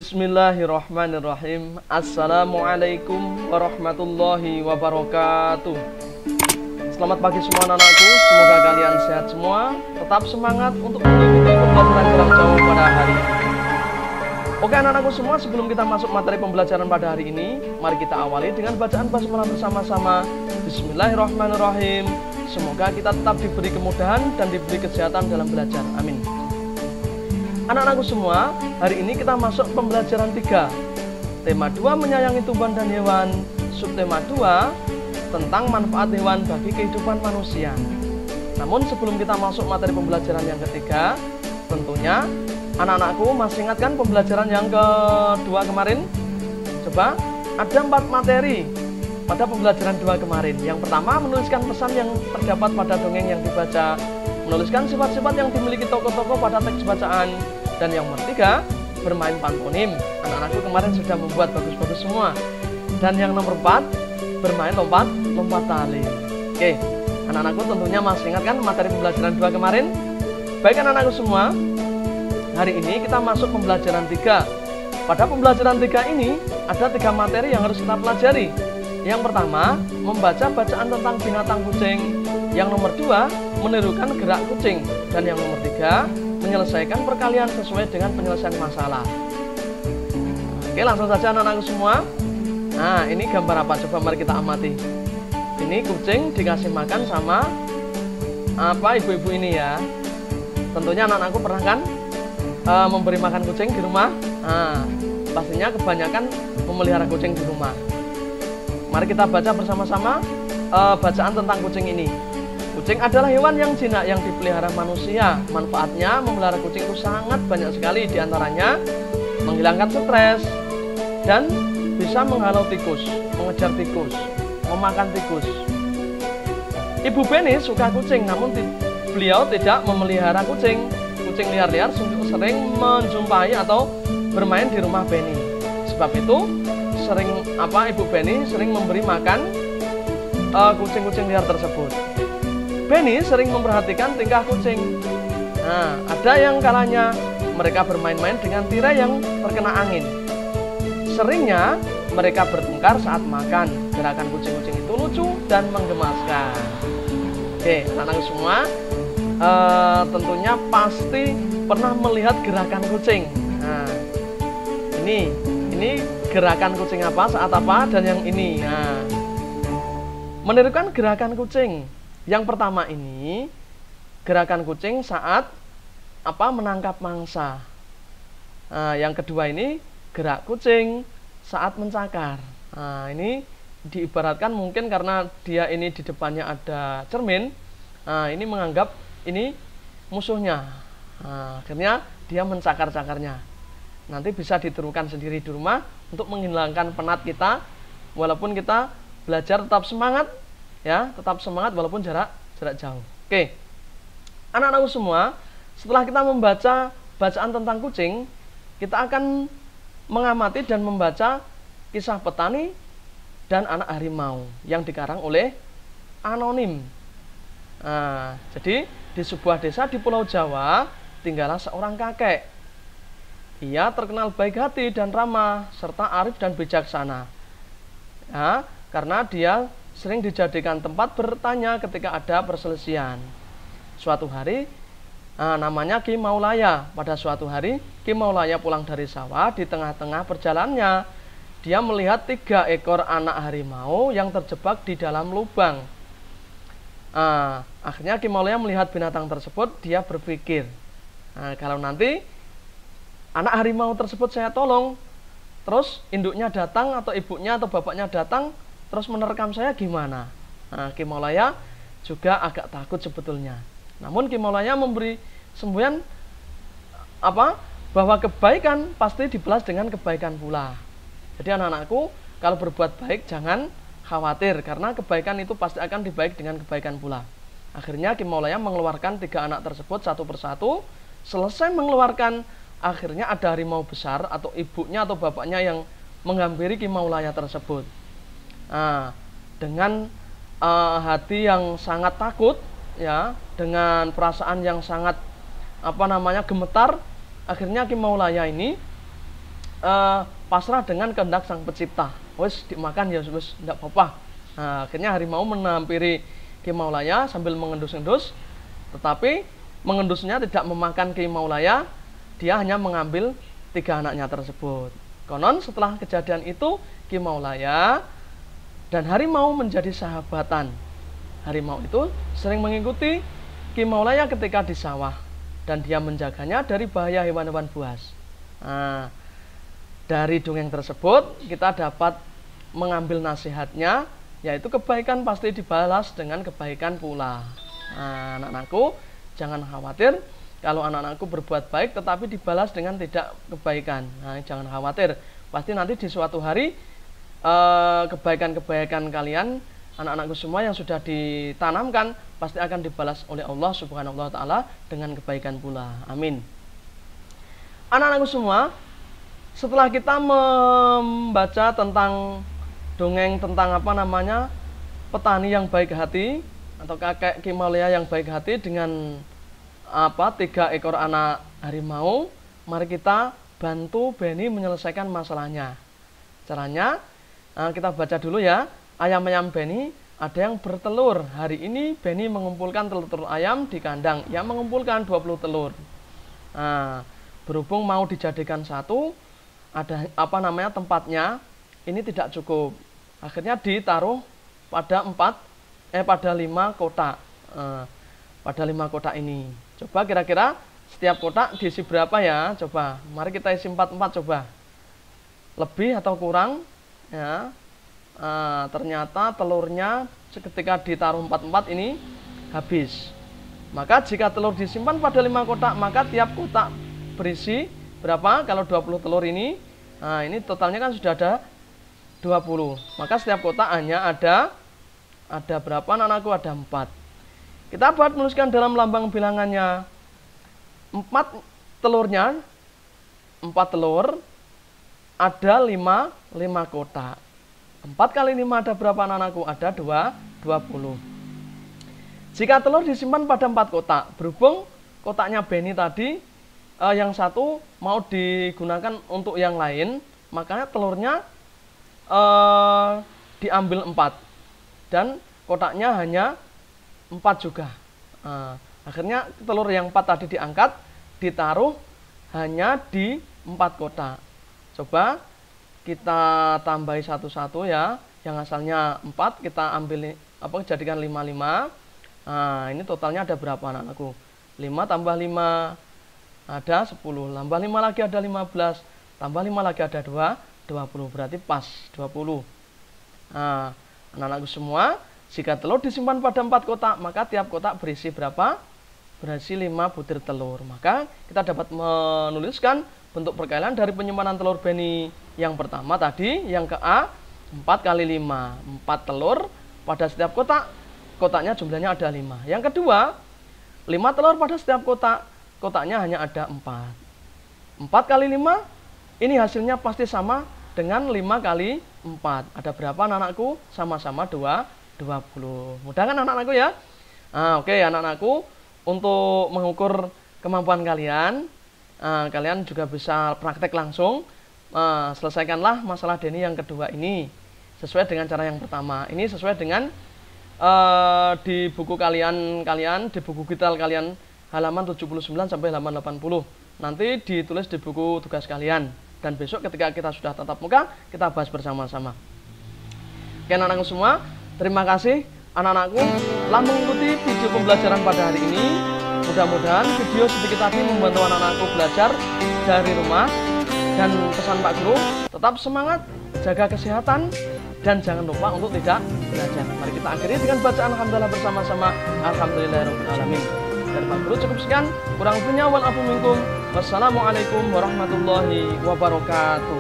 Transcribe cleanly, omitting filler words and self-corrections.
Bismillahirrahmanirrahim. Assalamualaikum warahmatullahi wabarakatuh. Selamat pagi semua anak-anakku. Semoga kalian sehat semua. Tetap semangat untuk mengikuti pembelajaran jarak jauh pada hari ini. Oke anak-anakku semua, sebelum kita masuk materi pembelajaran pada hari ini, mari kita awali dengan bacaan basmalah bersama-sama. Bismillahirrahmanirrahim. Semoga kita tetap diberi kemudahan dan diberi kesehatan dalam belajar. Amin. Anak-anakku semua, hari ini kita masuk pembelajaran 3. Tema 2 menyayangi tumbuhan dan hewan. Subtema 2 tentang manfaat hewan bagi kehidupan manusia. Namun sebelum kita masuk materi pembelajaran yang ketiga, tentunya anak-anakku masih ingatkan pembelajaran yang kedua kemarin? Coba, ada 4 materi pada pembelajaran 2 kemarin. Yang pertama, menuliskan pesan yang terdapat pada dongeng yang dibaca, menuliskan sifat-sifat yang dimiliki tokoh-tokoh pada teks bacaan. Dan yang ketiga, bermain pantonim. Anak-anakku kemarin sudah membuat bagus-bagus semua. Dan yang nomor 4, bermain lompat tali. Oke, anak-anakku tentunya masih ingat kan materi pembelajaran 2 kemarin? Baik anak-anakku semua, hari ini kita masuk pembelajaran 3. Pada pembelajaran 3 ini, ada 3 materi yang harus kita pelajari. Yang pertama, membaca bacaan tentang binatang kucing. Yang nomor 2, menirukan gerak kucing. Dan yang nomor 3, menyelesaikan perkalian sesuai dengan penyelesaian masalah. Oke, langsung saja anak-anakku semua. Nah, ini gambar apa? Coba mari kita amati. Ini kucing dikasih makan sama ibu-ibu ini ya. Tentunya anak-anakku pernah kan memberi makan kucing di rumah? Nah, pastinya kebanyakan memelihara kucing di rumah. Mari kita baca bersama-sama bacaan tentang kucing ini. Kucing adalah hewan yang jinak yang dipelihara manusia. Manfaatnya memelihara kucing itu sangat banyak sekali. Di antaranya menghilangkan stres dan bisa menghalau tikus, mengejar tikus, memakan tikus. Ibu Benny suka kucing, namun beliau tidak memelihara kucing. Kucing liar-liar sering menjumpai atau bermain di rumah Benny. Sebab itu Ibu Benny sering memberi makan kucing-kucing liar tersebut. Benny sering memperhatikan tingkah kucing. Nah, ada yang kalanya mereka bermain-main dengan tirai yang terkena angin. Seringnya mereka bertengkar saat makan. Gerakan kucing-kucing itu lucu dan menggemaskan. Oke, anak-anak semua tentunya pasti pernah melihat gerakan kucing. Nah, ini gerakan kucing apa, saat apa, dan yang ini. Nah, menirukan gerakan kucing. Yang pertama ini gerakan kucing saat menangkap mangsa. Nah, yang kedua ini gerak kucing saat mencakar. Nah, ini diibaratkan mungkin karena dia ini di depannya ada cermin. Nah, ini menganggap ini musuhnya. Nah, akhirnya dia mencakar-cakarnya. Nanti bisa ditirukan sendiri di rumah untuk menghilangkan penat kita. Walaupun kita belajar tetap semangat. Ya, tetap semangat walaupun jarak jauh. Oke, anak-anakku semua, setelah kita membaca bacaan tentang kucing, kita akan mengamati dan membaca kisah petani dan anak harimau yang dikarang oleh anonim. Nah, jadi di sebuah desa di Pulau Jawa tinggallah seorang kakek. Ia terkenal baik hati dan ramah serta arif dan bijaksana. Ya, karena dia sering dijadikan tempat bertanya ketika ada perselisihan. Suatu hari, namanya Ki Maulaya. Pada suatu hari, Ki Maulaya pulang dari sawah. Di tengah-tengah perjalanannya, dia melihat 3 ekor anak harimau yang terjebak di dalam lubang. Akhirnya Ki Maulaya melihat binatang tersebut. Dia berpikir, kalau nanti anak harimau tersebut saya tolong, terus induknya datang atau ibunya atau bapaknya datang, terus menerkam saya gimana? Nah, Ki Maulaya juga agak takut sebetulnya. Namun Ki Maulaya memberi semboyan bahwa kebaikan pasti dibalas dengan kebaikan pula. Jadi anak-anakku, kalau berbuat baik jangan khawatir, karena kebaikan itu pasti akan dibaik dengan kebaikan pula. Akhirnya Ki Maulaya mengeluarkan 3 anak tersebut satu persatu. Selesai mengeluarkan, akhirnya ada harimau besar atau ibunya atau bapaknya yang menghampiri Ki Maulaya tersebut. Nah, dengan hati yang sangat takut, ya, dengan perasaan yang sangat gemetar, akhirnya Ki Maulaya ini pasrah dengan kehendak sang pencipta. Wes dimakan ya wes tidak apa-apa. Nah, akhirnya harimau menampiri Ki Maulaya sambil mengendus-endus, tetapi mengendusnya tidak memakan Ki Maulaya, dia hanya mengambil 3 anaknya tersebut. Konon setelah kejadian itu Ki Maulaya dan harimau menjadi sahabatan. Harimau itu sering mengikuti Ki Maulaya ketika di sawah dan dia menjaganya dari bahaya hewan-hewan buas. Nah, dari dongeng tersebut kita dapat mengambil nasihatnya, yaitu kebaikan pasti dibalas dengan kebaikan pula. Nah, anak-anakku jangan khawatir kalau anak-anakku berbuat baik tetapi dibalas dengan tidak kebaikan. Nah, jangan khawatir, pasti nanti di suatu hari kebaikan-kebaikan kalian, anak-anakku semua yang sudah ditanamkan pasti akan dibalas oleh Allah Subhanahu wa taala dengan kebaikan pula. Amin. Anak-anakku semua, setelah kita membaca tentang dongeng tentang petani yang baik hati atau kakek Ki Maulaya yang baik hati dengan 3 ekor anak harimau, mari kita bantu Beni menyelesaikan masalahnya. Caranya kita baca dulu ya. Ayam-ayam Beni ada yang bertelur. Hari ini Beni mengumpulkan telur-telur ayam di kandang yang mengumpulkan 20 telur. Nah, berhubung mau dijadikan satu, ada tempatnya ini tidak cukup. Akhirnya ditaruh pada 5 kotak. Pada 5 kotak ini. Coba kira-kira setiap kotak diisi berapa ya? Coba, mari kita isi 4 coba. Lebih atau kurang? Ya. Ternyata telurnya ketika ditaruh 4 ini habis. Maka jika telur disimpan pada 5 kotak, maka tiap kotak berisi berapa? Kalau 20 telur ini, nah ini totalnya kan sudah ada 20. Maka setiap kotak hanya ada berapa anak-anakku? Ada 4. Kita buat menuliskan dalam lambang bilangannya. 4 telurnya, 4 telur, ada 5 kotak. 4 kali 5 ada berapa anak-anakku? Ada 20. Jika telur disimpan pada 4 kotak, berhubung kotaknya Beni tadi yang satu mau digunakan untuk yang lain, makanya telurnya diambil 4 dan kotaknya hanya 4 juga. Akhirnya telur yang 4 tadi diangkat, ditaruh hanya di 4 kotak. Coba kita tambahi satu-satu ya. Yang asalnya 4 kita ambil jadikan 5. Nah, ini totalnya ada berapa anak-anakku? 5 tambah 5 ada 10, tambah 5 lagi ada 15, tambah 5 lagi ada 20, berarti pas 20. Nah, anak-anakku semua, jika telur disimpan pada 4 kotak, maka tiap kotak berisi berapa? Berisi 5 butir telur. Maka kita dapat menuliskan bentuk perkalian dari penyimpanan telur Beni yang pertama tadi, yang ke A, 4 kali 5, 4 telur pada setiap kotak, kotaknya jumlahnya ada 5. Yang kedua, 5 telur pada setiap kotak, kotaknya hanya ada 4. 4 kali 5, ini hasilnya pasti sama dengan 5 kali 4. Ada berapa anak-anakku? Sama-sama 20. Mudah kan anak-anakku ya? Nah, oke anak-anakku, untuk mengukur kemampuan kalian, kalian juga bisa praktek langsung. Selesaikanlah masalah Deni yang kedua ini sesuai dengan cara yang pertama. Ini sesuai dengan di buku kalian di buku digital kalian halaman 79 sampai halaman 80. Nanti ditulis di buku tugas kalian. Dan besok ketika kita sudah tatap muka, kita bahas bersama-sama. Oke anak-anakku semua, terima kasih anak-anakku telah mengikuti video pembelajaran pada hari ini. Mudah-mudahan video sedikit tadi membantu anak-anakku belajar dari rumah. Dan pesan Pak Guru, tetap semangat, jaga kesehatan, dan jangan lupa untuk tidak belajar. Mari kita akhiri dengan bacaan Alhamdulillah bersama-sama. Alhamdulillahirrahmanirrahim. Dari Pak Guru cukup sekian, kurang lebihnya wal afu minkum. Wassalamualaikum warahmatullahi wabarakatuh.